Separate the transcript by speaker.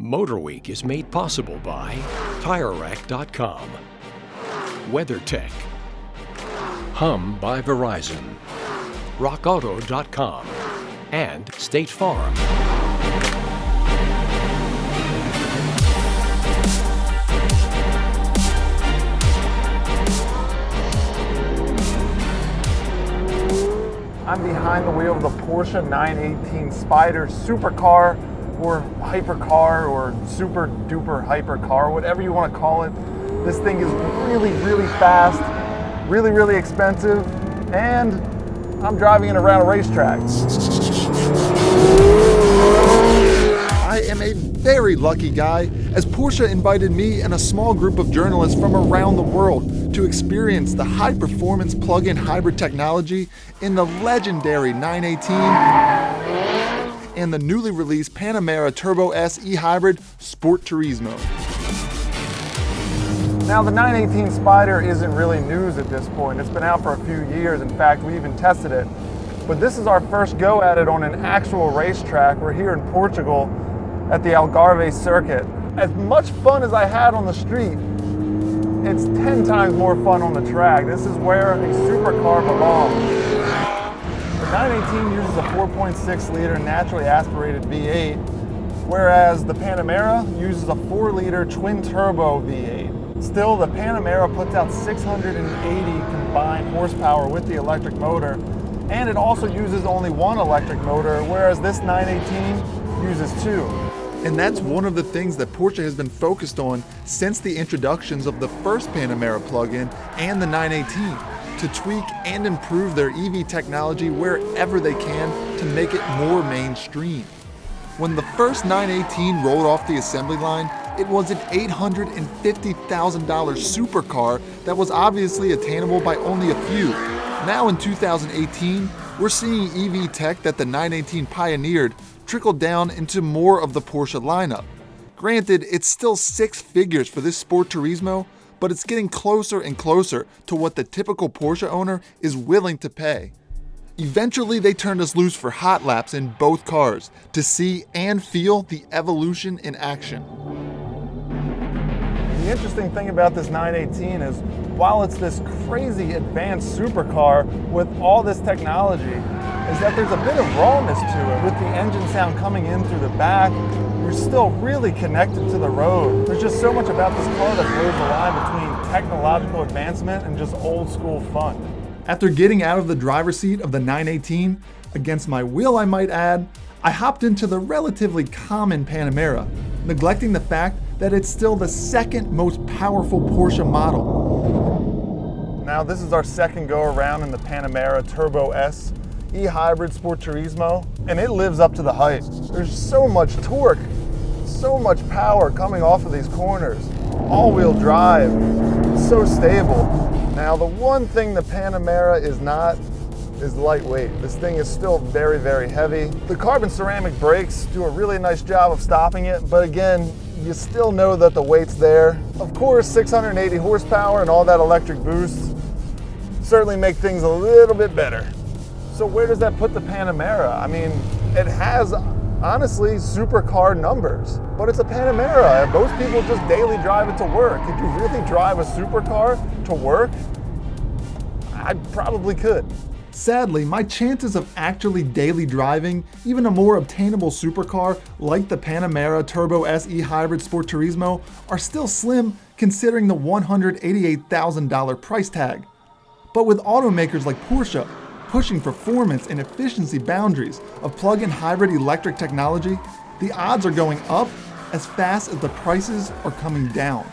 Speaker 1: MotorWeek is made possible by TireRack.com, WeatherTech, Hum by Verizon, RockAuto.com, and State Farm.
Speaker 2: I'm behind the wheel of the Porsche 918 Spyder Supercar, or hypercar, or super duper hypercar, whatever you want to call it. This thing is really, really fast, really, really expensive, and I'm driving it around a racetrack.
Speaker 3: I am a very lucky guy, as Porsche invited me and a small group of journalists from around the world to experience the high-performance plug-in hybrid technology in the legendary 918 and the newly released Panamera Turbo S e-hybrid Sport Turismo.
Speaker 2: Now, the 918 Spyder isn't really news at this point. It's been out for a few years. In fact, we even tested it. But this is our first go at it on an actual racetrack. We're here in Portugal at the Algarve circuit. As much fun as I had on the street, it's 10 times more fun on the track. This is where a supercar belongs. The 918 uses a 4.6 liter naturally aspirated V8, whereas the Panamera uses a 4 liter twin turbo V8. Still, the Panamera puts out 680 combined horsepower with the electric motor, and it also uses only one electric motor, whereas this 918 uses two.
Speaker 3: And that's one of the things that Porsche has been focused on since the introductions of the first Panamera plug-in and the 918, to tweak and improve their EV technology wherever they can to make it more mainstream. When the first 918 rolled off the assembly line, it was an $850,000 supercar that was obviously attainable by only a few. Now in 2018, we're seeing EV tech that the 918 pioneered trickle down into more of the Porsche lineup. Granted, it's still six figures for this Sport Turismo, but it's getting closer and closer to what the typical Porsche owner is willing to pay. Eventually, they turned us loose for hot laps in both cars to see and feel the evolution in action.
Speaker 2: The interesting thing about this 918 is, while it's this crazy advanced supercar with all this technology, is that there's a bit of rawness to it. With the engine sound coming in through the back, you're still really connected to the road. There's just so much about this car that blurs the line between technological advancement and just old school fun.
Speaker 3: After getting out of the driver's seat of the 918, against my will I might add, I hopped into the relatively common Panamera, neglecting the fact that it's still the second most powerful Porsche model.
Speaker 2: Now, this is our second go around in the Panamera Turbo S e-hybrid Sport Turismo, and it lives up to the hype. There's so much torque, so much power coming off of these corners. All-wheel drive, so stable. Now, the one thing the Panamera is not is lightweight. This thing is still very, very heavy. The carbon ceramic brakes do a really nice job of stopping it, but again, you still know that the weight's there. Of course, 680 horsepower and all that electric boost certainly make things a little bit better. So where does that put the Panamera? I mean, it has, honestly, supercar numbers, but it's a Panamera. Most people just daily drive it to work. Could you really drive a supercar to work? I probably could.
Speaker 3: Sadly, my chances of actually daily driving even a more obtainable supercar like the Panamera Turbo S e-hybrid Sport Turismo are still slim, considering the $188,000 price tag. But with automakers like Porsche pushing performance and efficiency boundaries of plug-in hybrid electric technology, the odds are going up as fast as the prices are coming down.